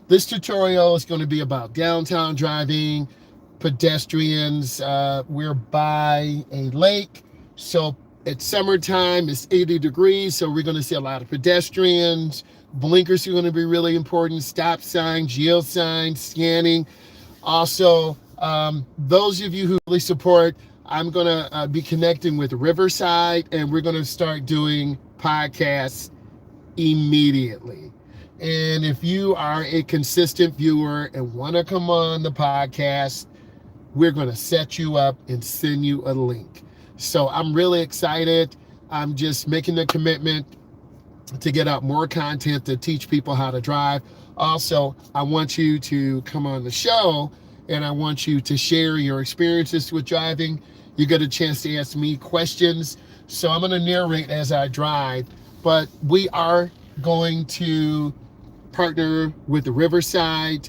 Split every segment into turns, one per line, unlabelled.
This tutorial is going to be about downtown driving, pedestrians. We're by a lake, so it's summertime, it's 80 degrees, so we're going to see a lot of pedestrians. Blinkers are going to be really important, stop signs, yield signs, scanning. Also, those of you who really support, I'm going to be connecting with Riverside, and we're going to start doing podcasts immediately. And if you are a consistent viewer and want to come on the podcast, we're going to set you up and send you a link. So I'm really excited. I'm just making the commitment to get out more content to teach people how to drive. Also, I want you to come on the show and I want you to share your experiences with driving. You get a chance to ask me questions. So I'm going to narrate as I drive, but we are going to partner with the Riverside.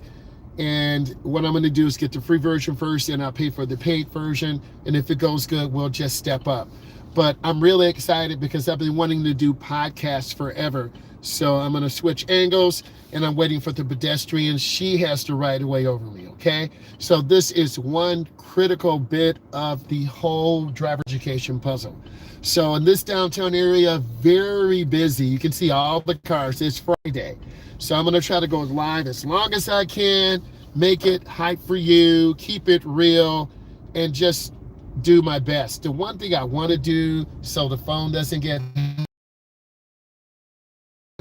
And what I'm going to do is get the free version first, and I'll pay for the paid version. And if it goes good, we'll just step up. But I'm really excited because I've been wanting to do podcasts forever. So I'm going to switch angles, and I'm waiting for the pedestrian. She has to ride away over me, okay? So this is one critical bit of the whole driver education puzzle. So in this downtown area, very busy. You can see all the cars. It's Friday. So I'm going to try to go live as long as I can, make it hype for you, keep it real, and just do my best. The one thing I want to do so the phone doesn't get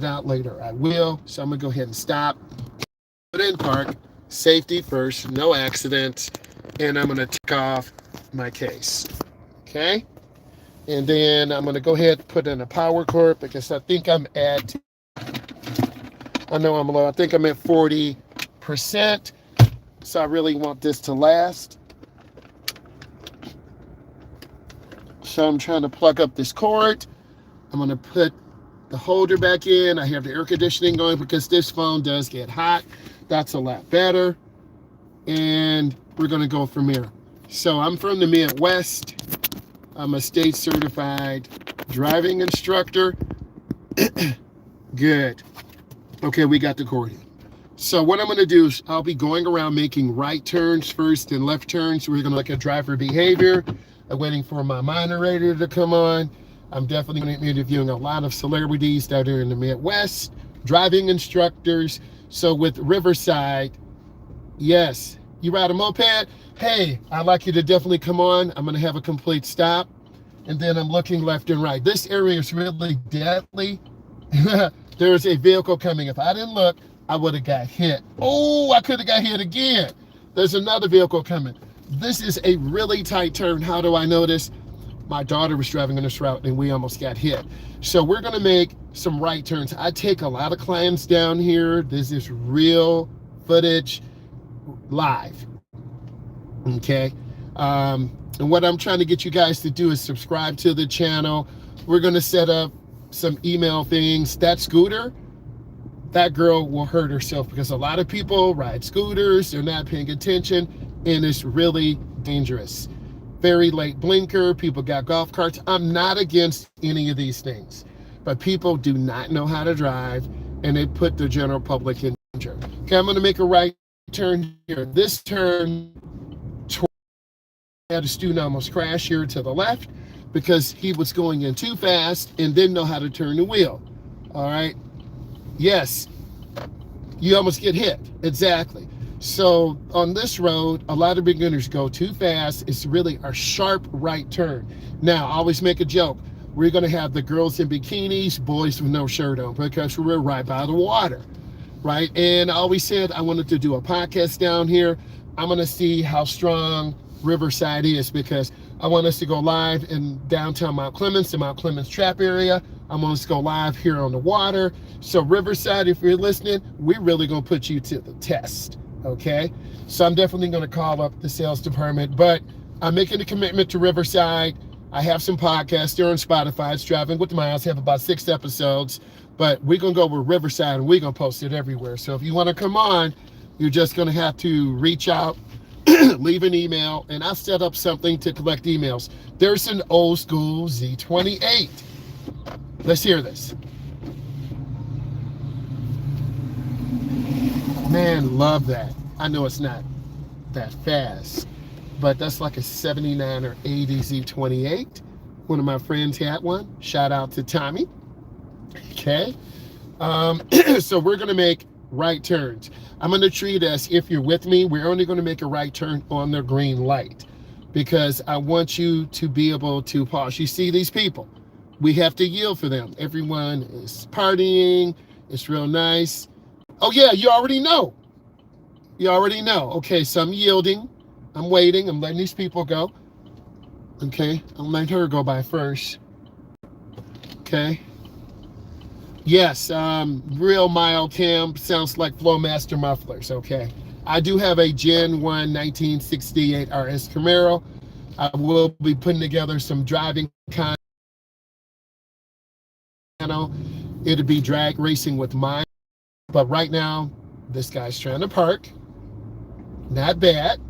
out later, I will. So I'm going to go ahead and stop, put in park, safety first, no accidents, and I'm going to take off my case. Okay? And then I'm going to go ahead and put in a power cord because I think I'm at, I know I'm low, I think I'm at 40%. So I really want this to last. So I'm trying to plug up this cord. I'm going to put the holder back in. I have the air conditioning going because this phone does get hot. That's a lot better. And we're going to go from here. So I'm from the Midwest. I'm a state certified driving instructor. Good. Okay, we got the cord in. So what I'm going to do is I'll be going around making right turns first and left turns. We're going to look at driver behavior. I'm waiting for my moderator to come on. I'm definitely going to be interviewing a lot of celebrities that are in the Midwest, driving instructors. So with Riverside, yes, you ride a moped? Hey, I'd like you to definitely come on. I'm going to have a complete stop. And then I'm looking left and right. This area is really deadly. There's a vehicle coming. If I didn't look, I would have got hit. Oh, I could have got hit again. There's another vehicle coming. This is a really tight turn. How do I know this? My daughter was driving on this route and we almost got hit. So we're going to make some right turns. I take a lot of clients down here. This is real footage live. Okay. And what I'm trying to get you guys to do is subscribe to the channel. We're going to set up some email things. That scooter, that girl will hurt herself because a lot of people ride scooters. They're not paying attention and it's really dangerous. Very late blinker. People got golf carts. I'm not against any of these things, but people do not know how to drive and they put the general public in danger. Okay, I'm going to make a right turn here. This turn, I had a student almost crash here to the left because he was going in too fast and didn't know how to turn the wheel. All right. Yes, you almost get hit. Exactly. So on this road, a lot of beginners go too fast. It's really a sharp right turn. Now, I always make a joke. We're going to have the girls in bikinis, boys with no shirt on because we're right by the water, right? And I always said I wanted to do a podcast down here. I'm going to see how strong Riverside is because I want us to go live in downtown Mount Clemens, the Mount Clemens Trap area. I want us to go live here on the water. So Riverside, if you're listening, we're really going to put you to the test. Okay, so I'm definitely going to call up the sales department, but I'm making a commitment to Riverside. I have some podcasts. They're on Spotify. It's Driving with Myles. I have about 6 episodes, but we're going to go with Riverside and we're going to post it everywhere. So if you want to come on, you're just going to have to reach out, leave an email, and I'll set up something to collect emails. There's an old school Z28. Let's hear this. Man. Man, love that. I know it's not that fast, but that's like a 79 or 80 Z28. One of my friends had one. Shout out to Tommy. Okay. So we're going to make right turns. I'm going to treat as if you're with me. We're only going to make a right turn on the green light because I want you to be able to pause. You see these people. We have to yield for them. Everyone is partying. It's real nice. Oh, yeah, you already know. You already know. Okay, so I'm yielding. I'm waiting. I'm letting these people go. Okay, I'll let her go by first. Okay. Yes, real mild cam. Sounds like Flowmaster mufflers. Okay. I do have a Gen 1 1968 RS Camaro. I will be putting together some driving content. It'll be drag racing with mine. But right now, this guy's trying to park. Not bad.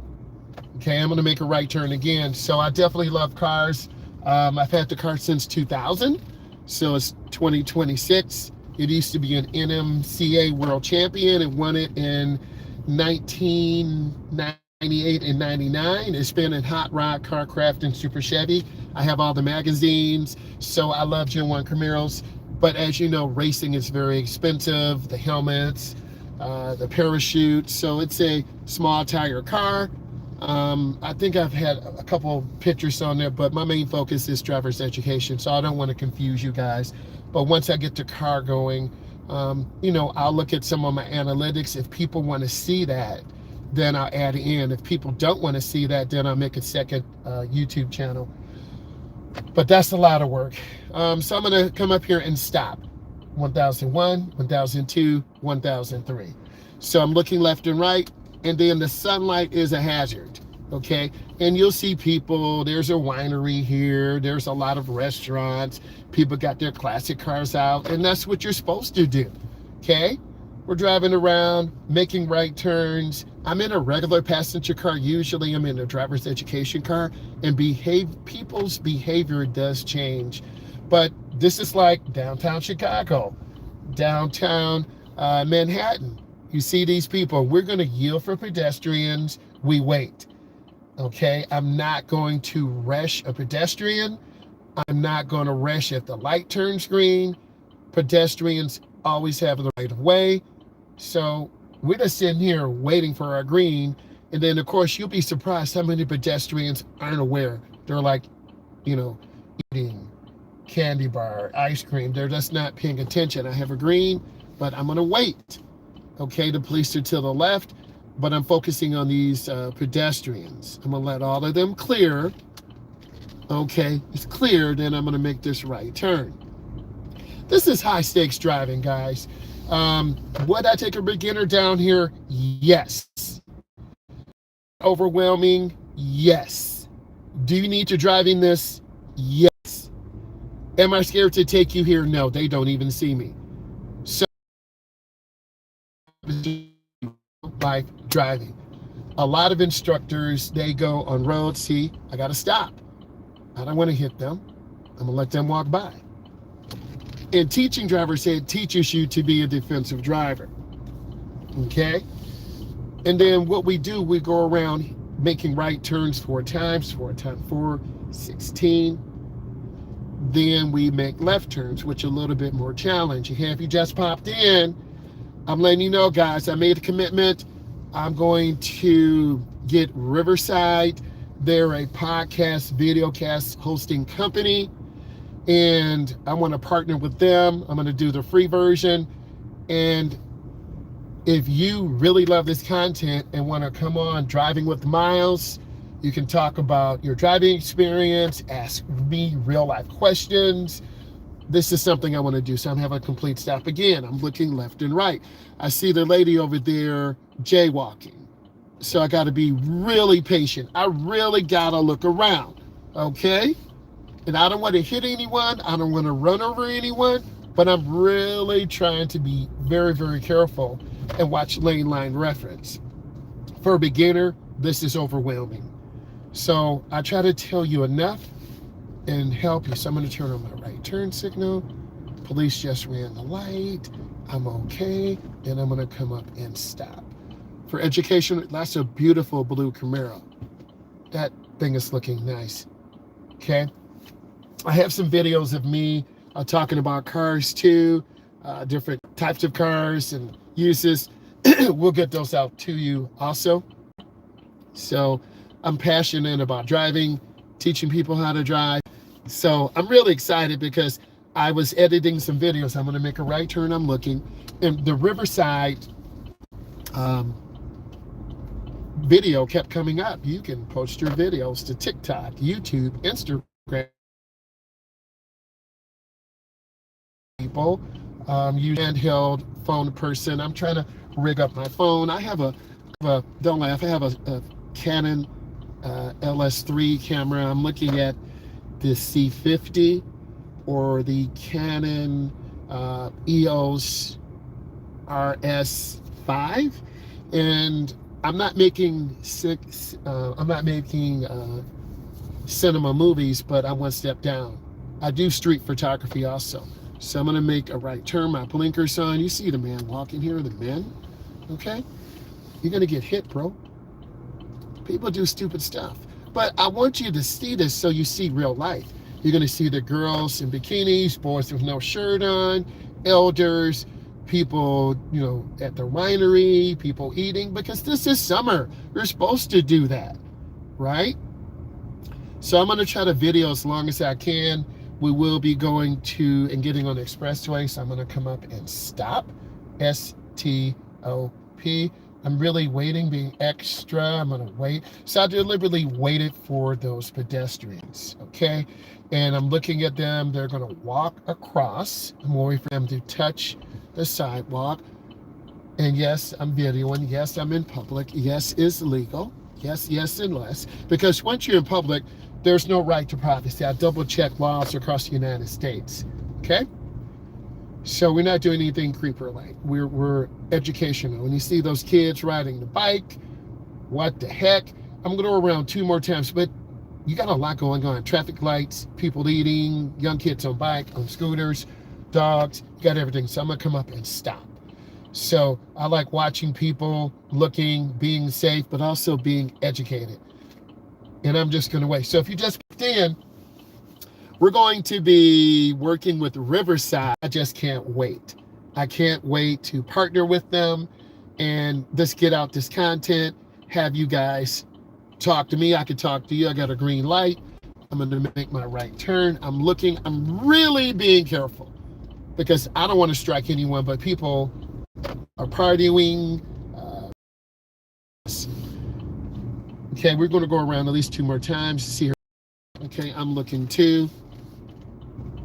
Okay, I'm going to make a right turn again. So I definitely love cars. I've had the car since 2000. So it's 2026. It used to be an NMCA world champion. It won it in 1998 and 99. It's been in Hot Rod, Carcraft, and Super Chevy. I have all the magazines. So I love Gen 1 Camaros. But as you know, racing is very expensive. The helmets, the parachute. So it's a small tire car. I think I've had a couple pictures on there, but my main focus is driver's education, so I don't want to confuse you guys. But once I get the car going, I'll look at some of my analytics. If people want to see that, then I'll add it in. If people don't want to see that, then I'll make a second YouTube channel. But that's a lot of work. So I'm going to come up here and stop. 1001, 1002, 1003. So I'm looking left and right. And then the sunlight is a hazard, okay? And you'll see people, there's a winery here, there's a lot of restaurants, people got their classic cars out, and that's what you're supposed to do, okay? We're driving around, making right turns. I'm in a regular passenger car, usually I'm in a driver's education car, and people's behavior does change. But this is like downtown Chicago, downtown Manhattan. You see these people, we're going to yield for pedestrians, we wait, okay? I'm not going to rush a pedestrian. I'm not going to rush if the light turns green. Pedestrians always have the right of way. So we're just sitting here waiting for our green. And then, of course, you'll be surprised how many pedestrians aren't aware. They're like, eating candy bar, ice cream. They're just not paying attention. I have a green, but I'm going to wait. Okay, the police are to the left, but I'm focusing on these pedestrians. I'm gonna let all of them clear. Okay, it's clear, then I'm gonna make this right turn. This is high stakes driving, guys. Would I take a beginner down here? Yes. Overwhelming? Yes. Do you need to driving this? Yes. Am I scared to take you here? No, they don't even see me. So life driving. A lot of instructors, they go on roads. See, I got to stop. I don't want to hit them. I'm going to let them walk by. And teaching driver's ed teaches you to be a defensive driver. Okay? And then what we do, we go around making right turns 4 times, 4 times 4, 16. Then we make left turns, which are a little bit more challenging. If you just popped in, I'm letting you know, guys, I made a commitment. I'm going to get Riverside. They're a podcast, videocast hosting company, and I want to partner with them. I'm going to do the free version. And if you really love this content and want to come on Driving with Myles, you can talk about your driving experience, ask me real life questions. This is something I want to do. So I'm having a complete stop again. I'm looking left and right. I see the lady over there jaywalking. So I got to be really patient. I really got to look around. Okay? And I don't want to hit anyone. I don't want to run over anyone. But I'm really trying to be very, very careful and watch lane line reference. For a beginner, this is overwhelming. So I try to tell you enough and help you. So I'm going to turn on my right turn signal. Police just ran the light. I'm okay. And I'm going to come up and stop. for education. That's a beautiful blue Camaro. That thing is looking nice. Okay. I have some videos of me talking about cars too, different types of cars and uses. We'll get those out to you also. So I'm passionate about driving, teaching people how to drive. So I'm really excited because I was editing some videos. I'm going to make a right turn. I'm looking, and the Riverside video kept coming up. You can post your videos to TikTok, YouTube, Instagram. People, you handheld phone person. I'm trying to rig up my phone. I have don't laugh, I have a Canon LS3 camera. I'm looking at the C50 or the Canon EOS RS5, and I'm not making cinema movies, but I'm one step down. I do street photography also. So I'm going to make a right turn, my blinkers on. You see the man walking here, the men, okay? You're going to get hit, bro. People do stupid stuff. But I want you to see this so you see real life. You're going to see the girls in bikinis, boys with no shirt on, elders, people, you know, at the winery, people eating, because this is summer. You're supposed to do that, right? So I'm going to try to video as long as I can. We will be going to and getting on the expressway, so I'm going to come up and stop. S-T-O-P. I'm really waiting, being extra. I'm going to wait. So I deliberately waited for those pedestrians, okay? And I'm looking at them. They're going to walk across. I'm waiting for them to touch the sidewalk. And yes, I'm videoing. Yes, I'm in public. Yes, it's legal. Yes, yes, unless. Because once you're in public, there's no right to privacy. I double check laws across the United States, okay? So we're not doing anything creeper-like. We're educational. When you see those kids riding the bike, what the heck? I'm gonna go around 2 more times, but you got a lot going on. Traffic lights, people eating, young kids on bike, on scooters, dogs, got everything. So I'm gonna come up and stop. So I like watching people, looking, being safe, but also being educated. And I'm just going to wait. So if you just clicked in, we're going to be working with Riverside. I just can't wait. I can't wait to partner with them and just get out this content, have you guys talk to me. I can talk to you. I got a green light. I'm going to make my right turn. I'm looking. I'm really being careful because I don't want to strike anyone, but people are partying. Okay, we're going to go around at least 2 more times to see her. Okay, I'm looking too.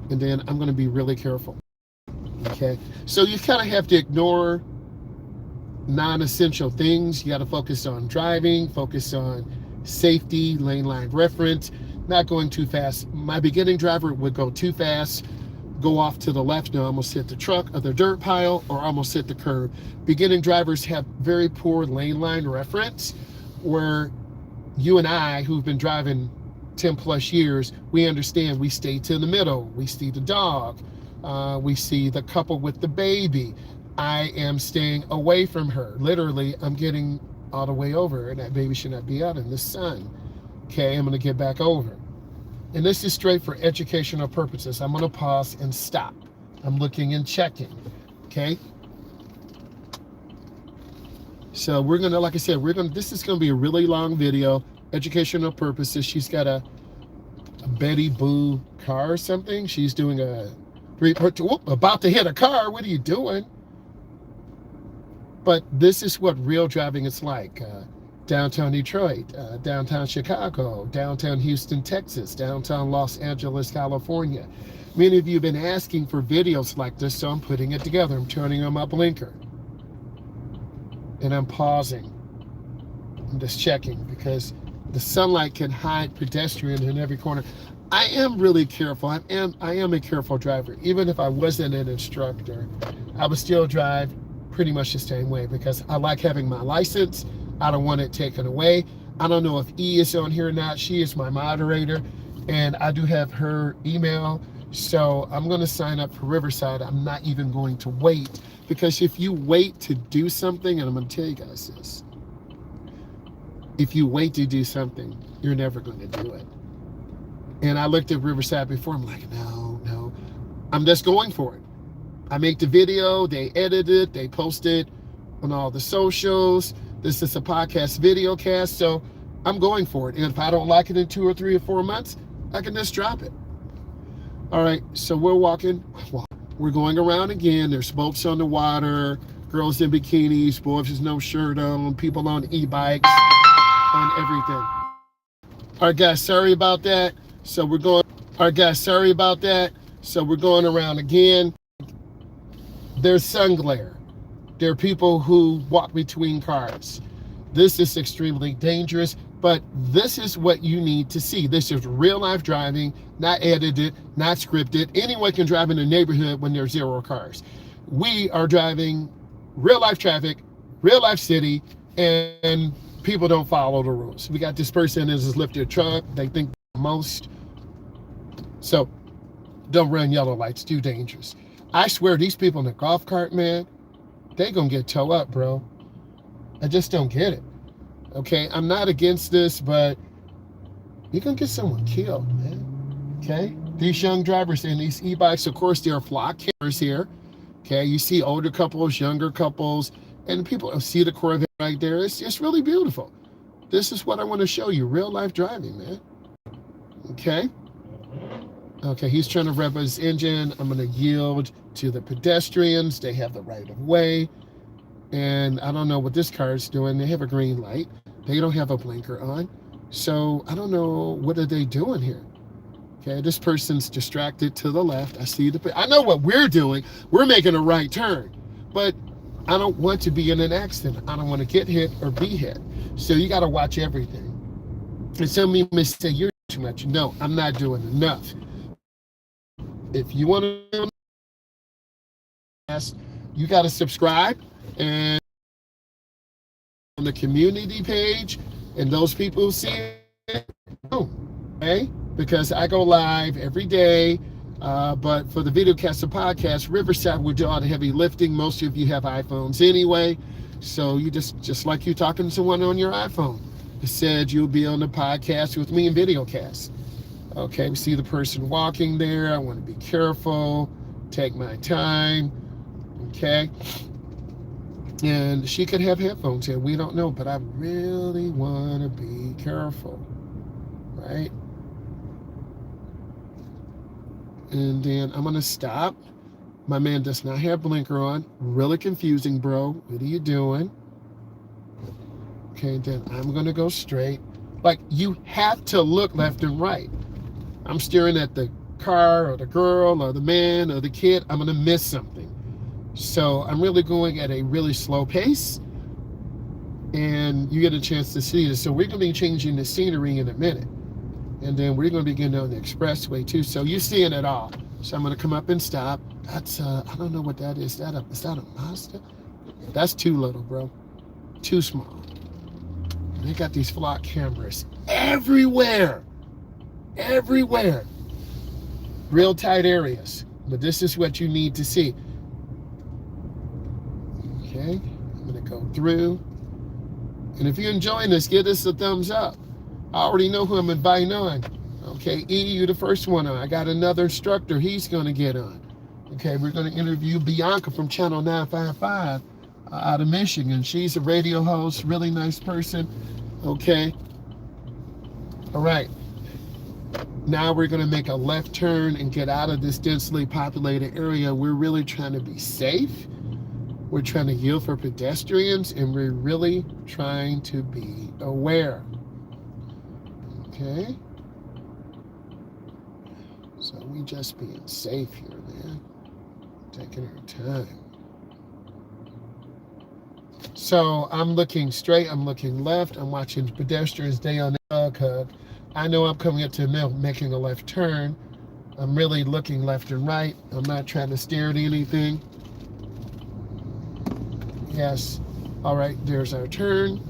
And then I'm going to be really careful. Okay, so you kind of have to ignore non-essential things. You got to focus on driving, focus on safety, lane line reference, not going too fast. My beginning driver would go too fast, go off to the left, and almost hit the truck or the dirt pile, or almost hit the curb. Beginning drivers have very poor lane line reference, where you and I, who've been driving 10 plus years, we understand. We stay to the middle. We see the dog. We see the couple with the baby. I am staying away from her. Literally, I'm getting all the way over, and that baby should not be out in the sun. Okay, I'm going to get back over. And this is straight for educational purposes. I'm going to pause and stop. I'm looking and checking. Okay. So we're going to, like I said, this is going to be a really long video, educational purposes. She's got a Betty Boo car or something. She's doing about to hit a car. What are you doing? But this is what real driving is like. Downtown Detroit, downtown Chicago, downtown Houston, Texas, downtown Los Angeles, California. Many of you have been asking for videos like this, so I'm putting it together. I'm turning on my blinker. And I'm pausing. I'm just checking because the sunlight can hide pedestrians in every corner. I am really careful. I am a careful driver. Even if I wasn't an instructor, I would still drive pretty much the same way because I like having my license. I don't want it taken away. I don't know if E is on here or not. She is my moderator, and I do have her email. So I'm going to sign up for Riverside. I'm not even going to wait, because if you wait to do something, and I'm going to tell you guys this, If you wait to do something, you're never going to do it. And I looked at Riverside before. I'm like, no. I'm just going for it. I make the video, they edit it, they post it on all the socials. This is a podcast video cast, so I'm going for it. And if I don't like it in 2 or 3 or 4 months, I can just drop it. All right, so we're walking. We're going around again. There's boats on the water, girls in bikinis, boys with no shirt on, people on e-bikes, on everything. All right, guys, sorry about that. So we're going around again. There's sun glare. There are people who walk between cars. This is extremely dangerous, but this is what you need to see. This is real life driving, not edited, not scripted. Anyone can drive in a neighborhood when there's 0 cars. We are driving real life traffic, real life city, and people don't follow the rules. We got this person that just lifted a truck. They think the most. So don't run yellow lights, too dangerous. I swear these people in the golf cart, man, they gonna get towed up, bro. I just don't get it. Okay, I'm not against this, but you're gonna get someone killed, man. Okay, these young drivers in these e-bikes, of course, there are flock cameras here. Okay, you see older couples, younger couples, and people see the Corvette right there. It's really beautiful. This is what I want to show you, real life driving, man. Okay, he's trying to rev his engine. I'm going to yield to the pedestrians. They have the right of way. And I don't know what this car is doing. They have a green light. They don't have a blinker on. So I don't know, what are they doing here? Okay, this person's distracted to the left. I know what we're doing. We're making a right turn. But I don't want to be in an accident. I don't want to get hit or be hit. So you got to watch everything. And some of you may say, you're too much. No, I'm not doing enough. If you want to, you got to subscribe and on the community page, and those people who see it, okay? Because I go live every day. But for the videocast and podcast, Riverside will do all the heavy lifting. Most of you have iPhones anyway, so you just like you talking to someone on your iPhone. It said you'll be on the podcast with me in videocast. Okay, we see the person walking there. I want to be careful, take my time, okay? And she could have headphones in, we don't know, but I really want to be careful, right? And then I'm going to stop. My man does not have blinker on. Really confusing, bro. What are you doing? Okay, then I'm going to go straight. Like, you have to look left and right. I'm staring at the car or the girl or the man or the kid. I'm going to miss something. So I'm really going at a really slow pace. And you get a chance to see this. So we're going to be changing the scenery in a minute. And then we're going to be getting on the expressway too. So you're seeing it all. So I'm going to come up and stop. That's, I don't know what that is. Is that a Mazda? That's too little, bro. Too small. And they got these flock cameras everywhere. Everywhere. Real tight areas. But this is what you need to see. Okay. I'm going to go through. And if you're enjoying this, give us a thumbs up. I already know who I'm inviting on. Okay, E, you the first one on. I got another instructor. He's going to get on. Okay, we're going to interview Bianca from Channel 955 out of Michigan. She's a radio host, really nice person. Okay. All right. Now we're going to make a left turn and get out of this densely populated area. We're really trying to be safe. We're trying to yield for pedestrians, and we're really trying to be aware. Okay, so we just being safe here, man. Taking our time. So I'm looking straight, I'm looking left, I'm watching pedestrians stay on the dog hug. I know I'm coming up to the middle, making a left turn. I'm really looking left and right. I'm not trying to stare at anything. Yes. All right, there's our turn.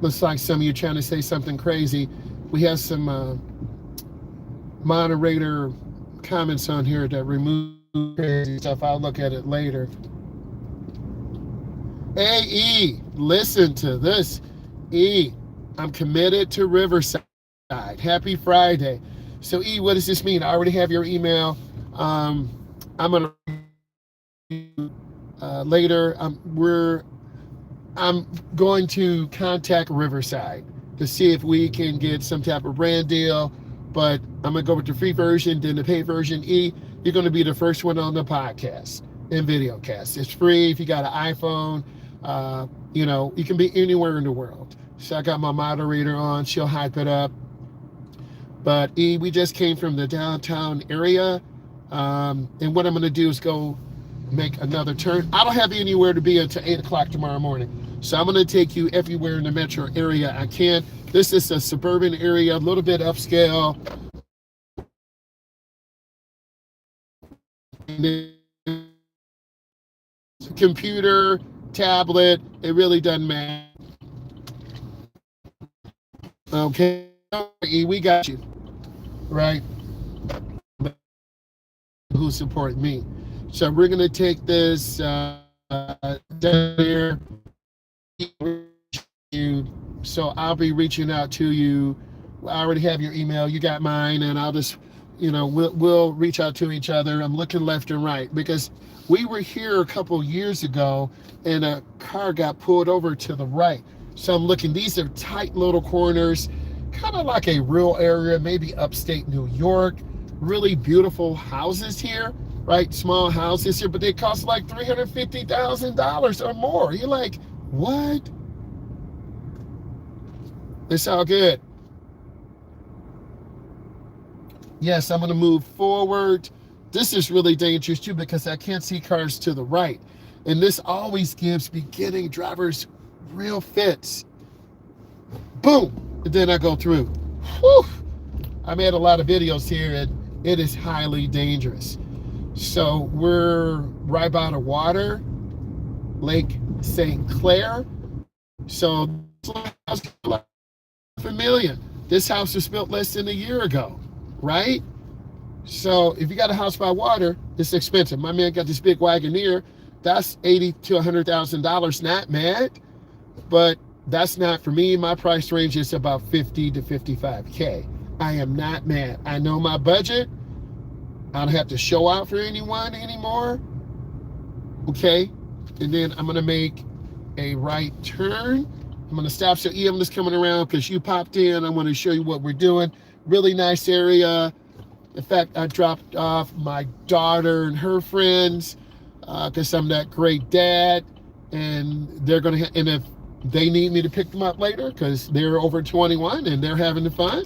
Looks like some of you are trying to say something crazy. We have some moderator comments on here that remove crazy stuff. I'll look at it later. Hey, E, listen to this. E, I'm committed to Riverside. Happy Friday. So, E, what does this mean? I already have your email. I'm going to later. I'm going to contact Riverside to see if we can get some type of brand deal. But I'm going to go with the free version, then the paid version. E, you're going to be the first one on the podcast and video cast. It's free if you got an iPhone. You can be anywhere in the world. So I got my moderator on. She'll hype it up. But E, we just came from the downtown area. And what I'm going to do is go make another turn. I don't have anywhere to be until 8 o'clock tomorrow morning. So I'm going to take you everywhere in the metro area I can. This is a suburban area, a little bit upscale. Computer, tablet, it really doesn't matter. Okay, we got you, right? Who support me. So we're going to take this down there. So I'll be reaching out to you. I already have your email. You got mine, and I'll just, we'll reach out to each other. I'm looking left and right because we were here a couple years ago, and a car got pulled over to the right. So I'm looking. These are tight little corners, kind of like a rural area, maybe upstate New York. Really beautiful houses here, right? Small houses here, but they cost like $350,000 or more. You're like, what? It's all good. Yes, I'm going to move forward. This is really dangerous too because I can't see cars to the right. And this always gives beginning drivers real fits. Boom! And then I go through. Whew! I made a lot of videos here, and it is highly dangerous. So we're right by the water, Lake St. Clair. So familiar. This house was built less than a year ago, right? So if you got a house by water, it's expensive. My man got this big Wagoneer. That's $80,000 to $100,000. Not mad, but that's not for me. My price range is about 50 to 55K. I am not mad. I know my budget. I don't have to show out for anyone anymore. Okay, and then I'm gonna make a right turn. I'm gonna stop. So I'm just coming around because you popped in. I want to show you what we're doing. Really nice area. In fact, I dropped off my daughter and her friends because I'm that great dad, and they're gonna. And if they need me to pick them up later because they're over 21 and they're having fun.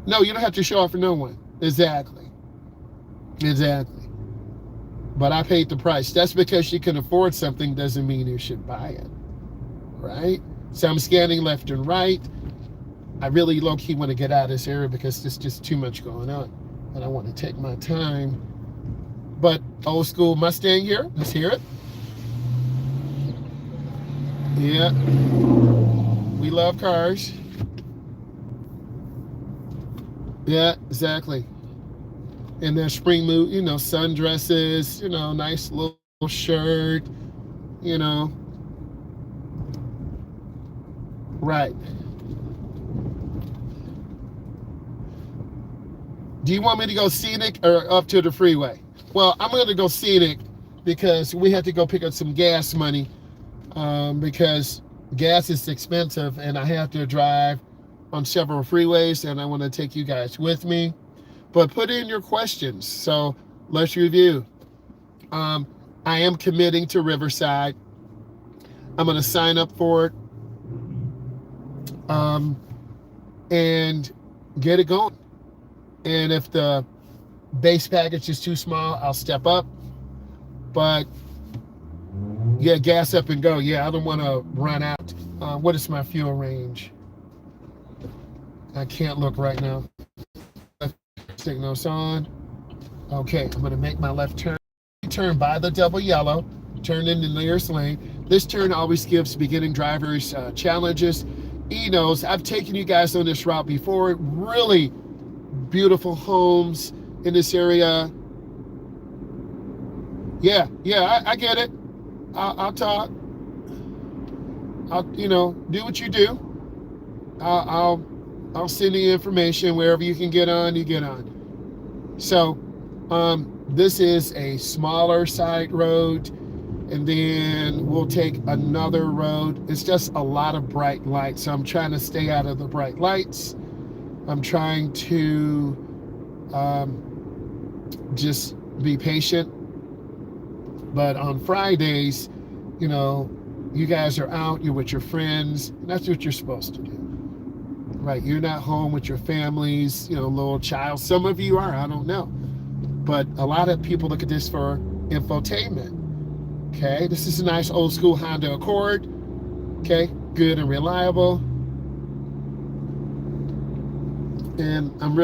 No, you don't have to show off for no one. Exactly. But I paid the price. That's because you can afford something doesn't mean you should buy it. Right? So I'm scanning left and right. I really low-key want to get out of this area because there's just too much going on. And I want to take my time. But old school Mustang here. Let's hear it. Yeah. We love cars. Yeah, exactly. And their spring mood, sundresses, nice little shirt, Right. Do you want me to go scenic or up to the freeway? Well, I'm going to go scenic because we have to go pick up some gas money because gas is expensive and I have to drive on several freeways and I want to take you guys with me. But put in your questions. So let's review. I am committing to Riverside. I'm going to sign up for it and get it going. And if the base package is too small, I'll step up. But yeah, gas up and go. Yeah, I don't want to run out. What is my fuel range? I can't look right now. Signals on. Okay, I'm going to make my left turn. Turn by the double yellow. Turn in the nearest lane. This turn always gives beginning drivers challenges. He knows I've taken you guys on this route before. Really beautiful homes in this area. Yeah, I get it. I'll talk. I'll, do what you do. I'll, I'll, I'll send you information wherever you can get on, you get on. So, this is a smaller side road, and then we'll take another road. It's just a lot of bright lights. So I'm trying to stay out of the bright lights. I'm trying to just be patient. But on Fridays, you guys are out, you're with your friends, and that's what you're supposed to do. Right? You're not home with your families, little child. Some of you are, I don't know. But a lot of people look at this for infotainment. Okay, this is a nice old school Honda Accord. Okay, good and reliable. And I'm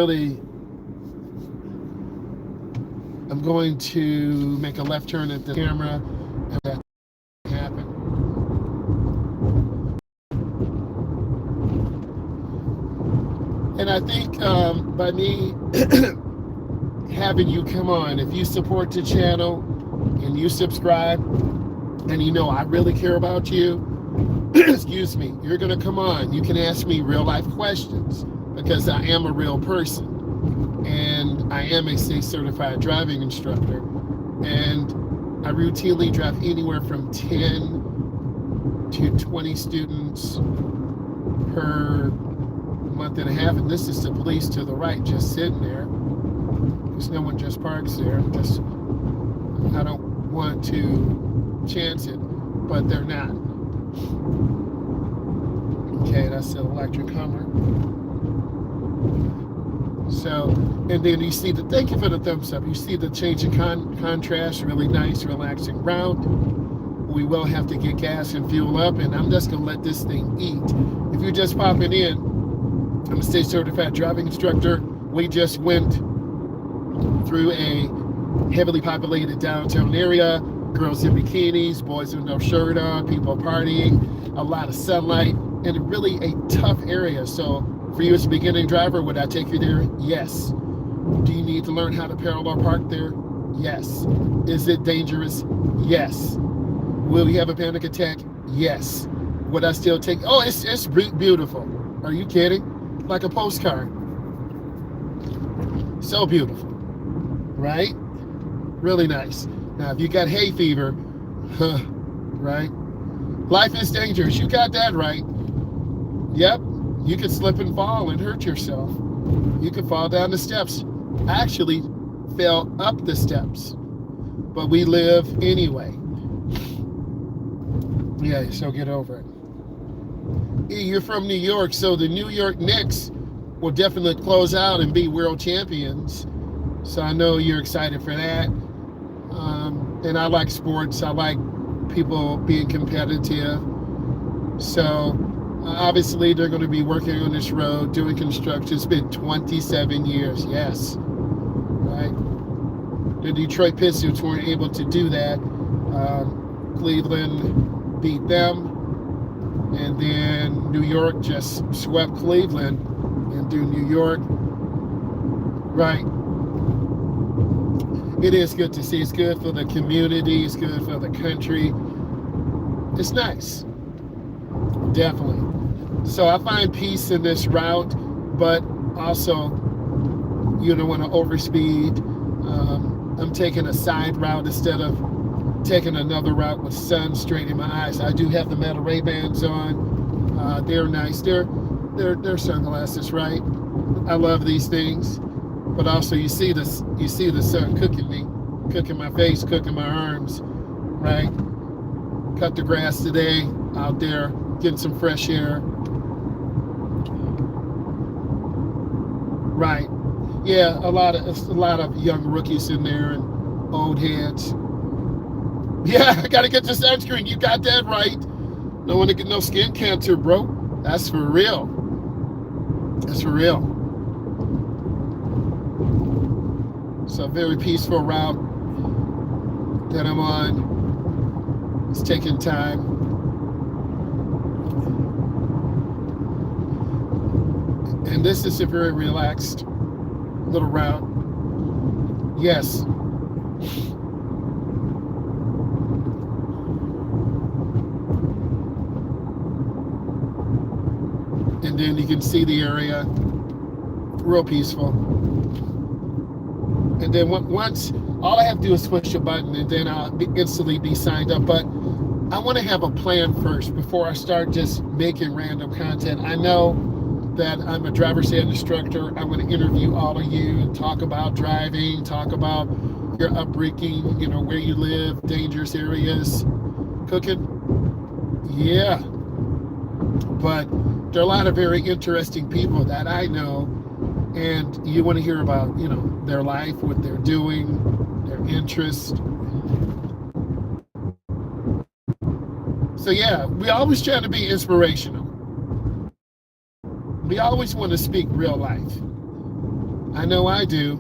going to make a left turn at the camera, and that happened. And I think by me having you come on, if you support the channel and you subscribe, and I really care about you, excuse me, you're going to come on. You can ask me real life questions because I am a real person. And I am a state certified driving instructor. And I routinely drive anywhere from 10 to 20 students per month and a half. And this is the police to the right just sitting there. Because no one just parks there. I don't want to chance it, but they're not. Okay, that's the electric Hummer. So, and then you see thank you for the thumbs up. You see the change in contrast, really nice, relaxing round. We will have to get gas and fuel up, and I'm just gonna let this thing eat. If you're just popping in, I'm a state certified driving instructor. We just went through a heavily populated downtown area, girls in bikinis, boys with no shirt on, people partying, a lot of sunlight, and really a tough area. So for you as a beginning driver, would I take you there? Yes. Do you need to learn how to parallel park there? Yes. Is it dangerous? Yes. Will you have a panic attack? Yes. Would I still take? Oh, it's beautiful. Are you kidding? Like a postcard. So beautiful, right? Really nice. Now, if you got hay fever, right? Life is dangerous. You got that right. Yep. You could slip and fall and hurt yourself. You could fall down the steps. I actually fell up the steps, but we live anyway. Yeah, so get over it. You're from New York, so the New York Knicks will definitely close out and be world champions. So I know you're excited for that. And I like sports. I like people being competitive. So obviously, they're going to be working on this road, doing construction. It's been 27 years, yes. Right? The Detroit Pistons weren't able to do that. Cleveland beat them. And then New York just swept Cleveland and do New York. Right. It is good to see. It's good for the community. It's good for the country. It's nice. Definitely. So I find peace in this route, but also you don't want to overspeed. I'm taking a side route instead of taking another route with sun straight in my eyes. I do have the metal Ray-Bans on. They're nice. They're sunglasses, right? I love these things. But also you see the sun cooking me, cooking my face, cooking my arms, right? Cut the grass today out there, getting some fresh air. Right. Yeah, a lot of young rookies in there and old heads. Yeah, I gotta get the sunscreen. You got that right. Don't want to get no skin cancer, bro. That's for real. That's for real. So very peaceful route that I'm on. It's taking time. And this is a very relaxed little route. Yes. then you can see the area, real peaceful. And then once, all I have to do is push a button, and then I'll instantly be signed up. But I want to have a plan first before I start just making random content. I know that I'm a driver's ed instructor. I want to interview all of you and talk about driving, talk about your upbringing, you know, where you live, dangerous areas, cooking. Yeah. But there are a lot of very interesting people that I know, and you want to hear about, you know, their life, what they're doing, their interests. So yeah, we always try to be inspirational. We always want to speak real life. I know I do.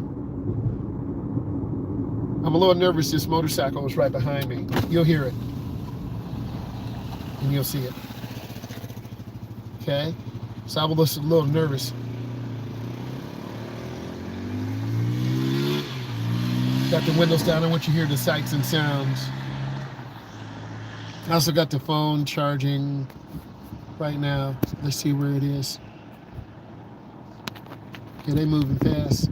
I'm a little nervous. This motorcycle is right behind me. You'll hear it. And you'll see it. Okay? So I was a little nervous. Got the windows down. I want you to hear the sights and sounds. I also got the phone charging right now. Let's see where it is. Yeah, they moving fast.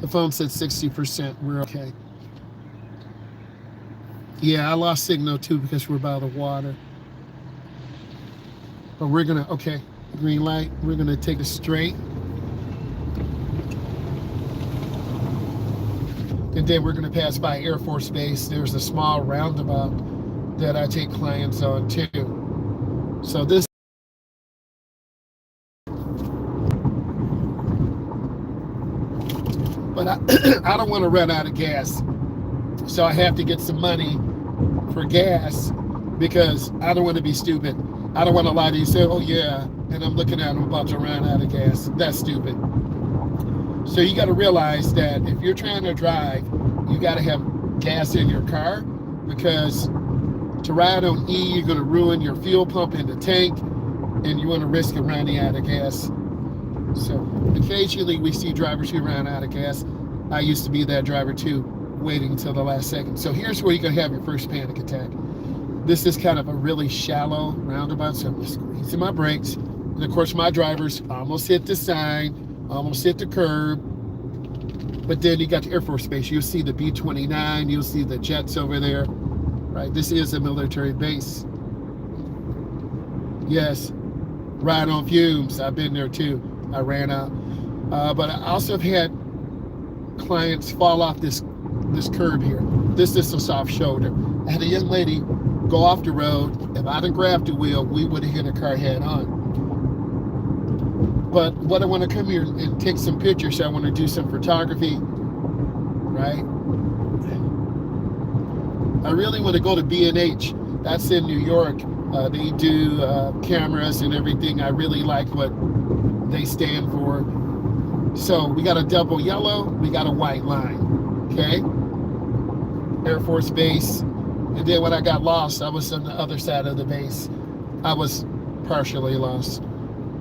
The phone said 60%. We're okay. Yeah, I lost signal too because we're by the water. But we're gonna, okay, green light. We're gonna take it straight. And then we're gonna pass by Air Force Base. There's a small roundabout that I take clients on too. So this, but I don't want to run out of gas. So I have to get some money for gas because I don't want to be stupid. I don't want to lie to you and say, oh yeah, and I'm looking at them about to run out of gas. That's stupid. So you got to realize that if you're trying to drive, you got to have gas in your car, because to ride on E, you're going to ruin your fuel pump in the tank, and you want to risk it running out of gas. So occasionally we see drivers who run out of gas. I used to be that driver too, waiting until the last second. So here's where you're going to have your first panic attack. This is kind of a really shallow roundabout, so I'm squeezing my brakes. And of course my drivers almost hit the sign, almost hit the curb. But then you got the Air Force Base. You'll see the B-29, you'll see the jets over there, right? This is a military base. Yes, ride on fumes. I've been there too. I ran out. But I also have had clients fall off this curb here. This is a soft shoulder. I had a young lady go off the road. If I'd have grabbed the wheel, we would have hit a car head on. But what I want to come here and take some pictures, so I want to do some photography, right? I really want to go to B&H. That's in New York. They do cameras and everything. I really like what they stand for. So we got a double yellow, we got a white line, okay? Air Force Base. And then when I got lost, I was on the other side of the base. I was partially lost.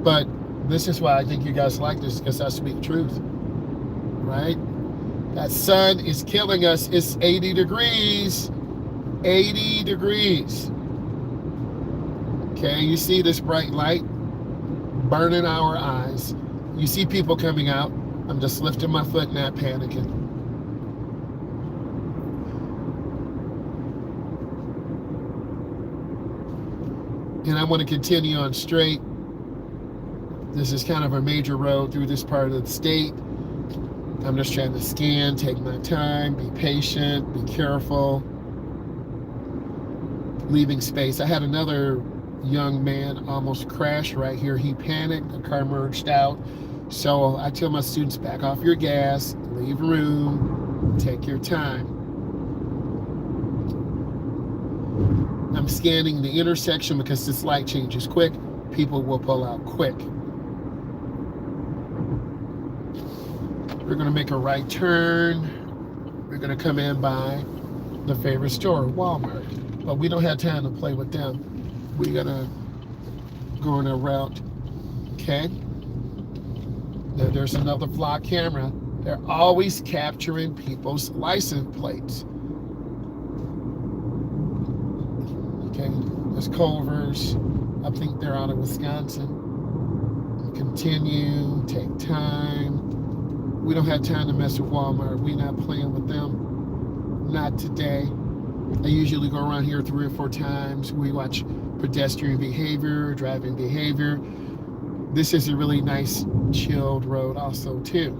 But this is why I think you guys like this, because I speak truth, right? That sun is killing us. It's 80 degrees. 80 degrees. Okay, you see this bright light burning our eyes. You see people coming out. I'm just lifting my foot, not panicking. And I want to continue on straight. This is kind of a major road through this part of the state. I'm just trying to scan, take my time, be patient, be careful. Leaving space. I had another young man almost crash right here. He panicked, the car merged out. So I tell my students, back off your gas, leave room, take your time. I'm scanning the intersection because this light changes quick. People will pull out quick. We're gonna make a right turn. We're gonna come in by the favorite store, Walmart. But we don't have time to play with them. We're gonna go on a route, okay? Now there's another vlog camera. They're always capturing people's license plates. Okay, there's Culver's. I think they're out of Wisconsin. Continue, take time. We don't have time to mess with Walmart. We're not playing with them. Not today. I usually go around here 3 or 4 times. We watch pedestrian behavior, driving behavior. This is a really nice, chilled road also, too.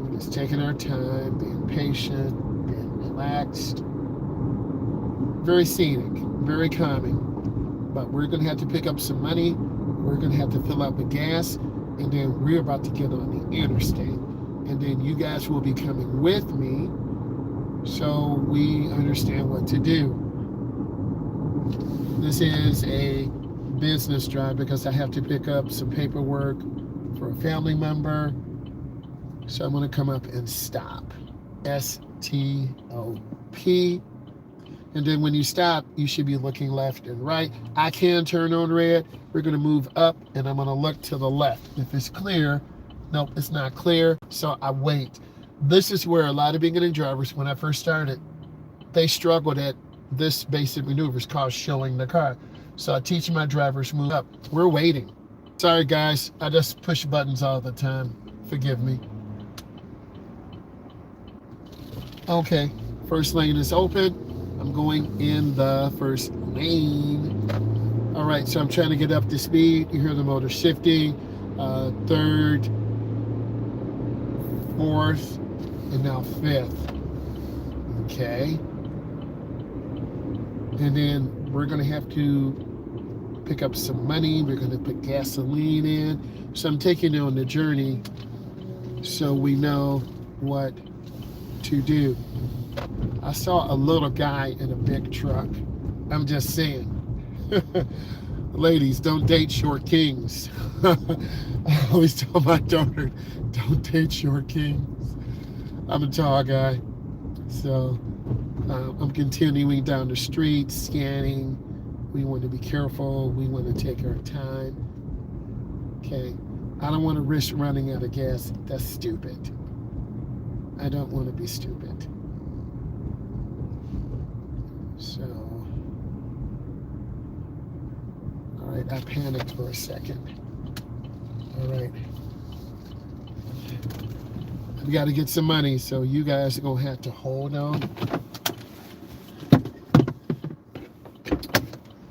We're just taking our time, being patient, being relaxed. Very scenic, very calming. But we're going to have to pick up some money. We're going to have to fill up with gas. And then we're about to get on the interstate. And then you guys will be coming with me so we understand what to do. This is a business drive because I have to pick up some paperwork for a family member. So I'm going to come up and stop. S-T-O-P. And then when you stop, you should be looking left and right. I can turn on red. We're going to move up, and I'm going to look to the left. If it's clear, nope, it's not clear, so I wait. This is where a lot of beginning drivers, when I first started, they struggled at this basic maneuver. It's called showing the car. So I teach my drivers move up. We're waiting. Sorry, guys. I just push buttons all the time. Forgive me. Okay, first lane is open. I'm going in the first lane. All right, so I'm trying to get up to speed. You hear the motor shifting. Third, fourth, and now fifth. Okay. And then we're going to have to pick up some money. We're going to put gasoline in. So I'm taking you on the journey so we know what to do. I saw a little guy in a big truck. I'm just saying. Ladies, don't date short kings. I always tell my daughter, don't date short kings. I'm a tall guy. So I'm continuing down the street, scanning. We want to be careful. We want to take our time. Okay. I don't want to risk running out of gas. That's stupid. I don't want to be stupid. So, all right, I panicked for a second. All right. We got to get some money, so you guys are going to have to hold on.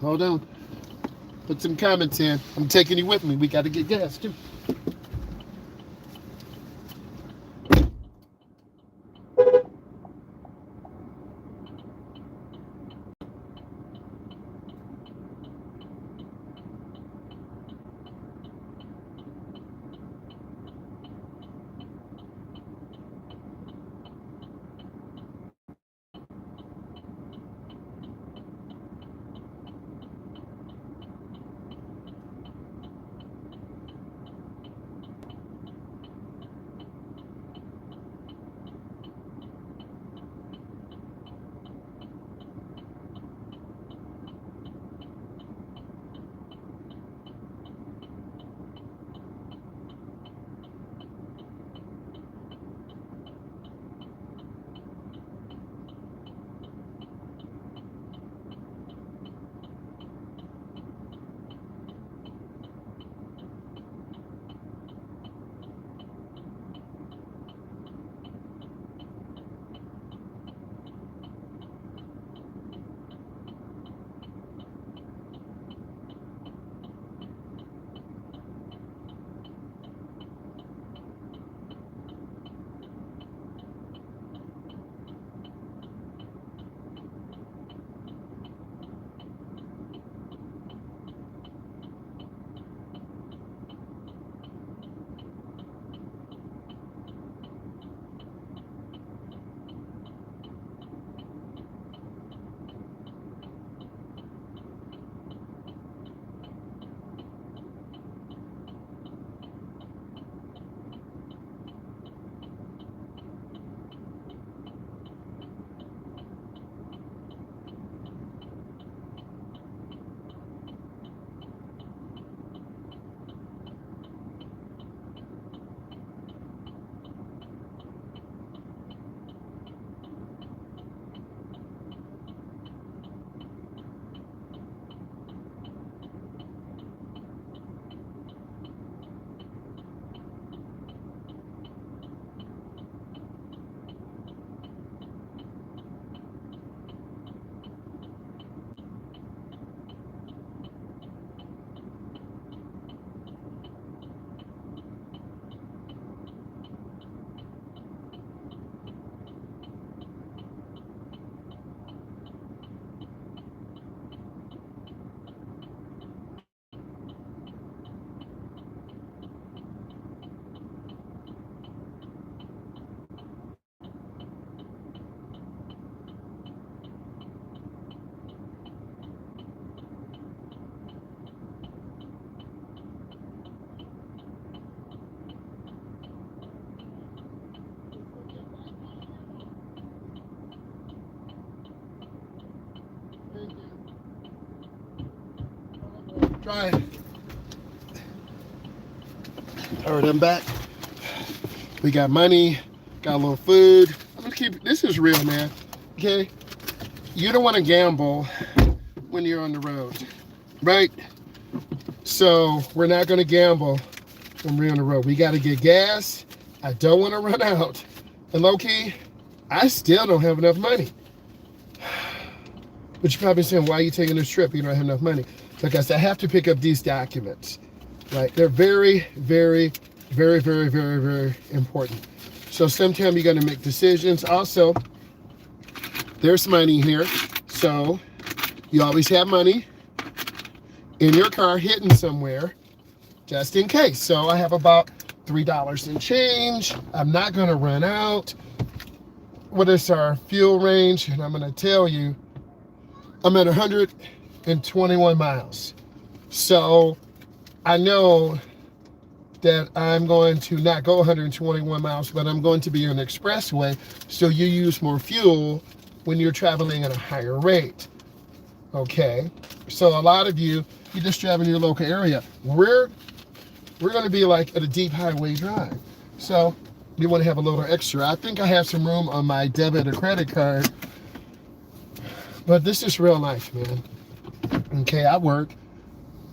Hold on. Put some comments in. I'm taking you with me. We got to get gas, too. Try it. All right, I'm back. We got money, got a little food. I'm gonna keep, this is real, man, okay? You don't wanna gamble when you're on the road, right? So we're not gonna gamble when we're on the road. We gotta get gas. I don't wanna run out. And low key, I still don't have enough money. But you're probably saying, why are you taking this trip? You don't have enough money. Because I have to pick up these documents, right? They're very, very, very, very, very, very important. So sometimes you got to make decisions. Also, there's money here. So you always have money in your car hidden somewhere, just in case. So I have about $3 in change. I'm not going to run out. What is our fuel range? And I'm going to tell you, I'm at 121 miles. So I know that I'm going to not go 121 miles, but I'm going to be on the expressway. So you use more fuel when you're traveling at a higher rate. Okay. So a lot of you just drive in your local area. We're going to be like at a deep highway drive. So you want to have a little extra. I think I have some room on my debit or credit card. But this is real life, man. Okay, I work.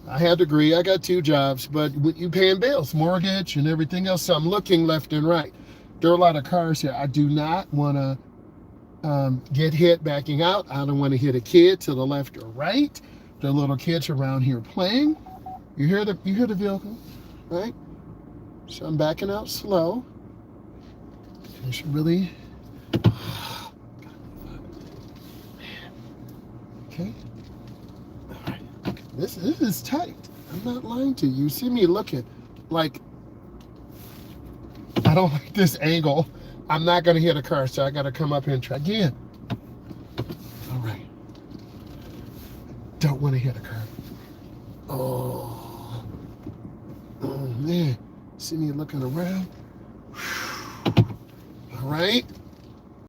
I had a degree. I got 2 jobs, but you paying bills, mortgage and everything else. So I'm looking left and right. There are a lot of cars here. I do not want to get hit backing out. I don't want to hit a kid to the left or right. There are little kids around here playing. You hear the vehicle, right? So I'm backing out slow. You should really. Okay. All right. This is tight. I'm not lying to you. You see me looking like I don't like this angle. I'm not going to hit a car, so I got to come up here and try again. All right. Don't want to hit a car. Oh man. See me looking around. All right.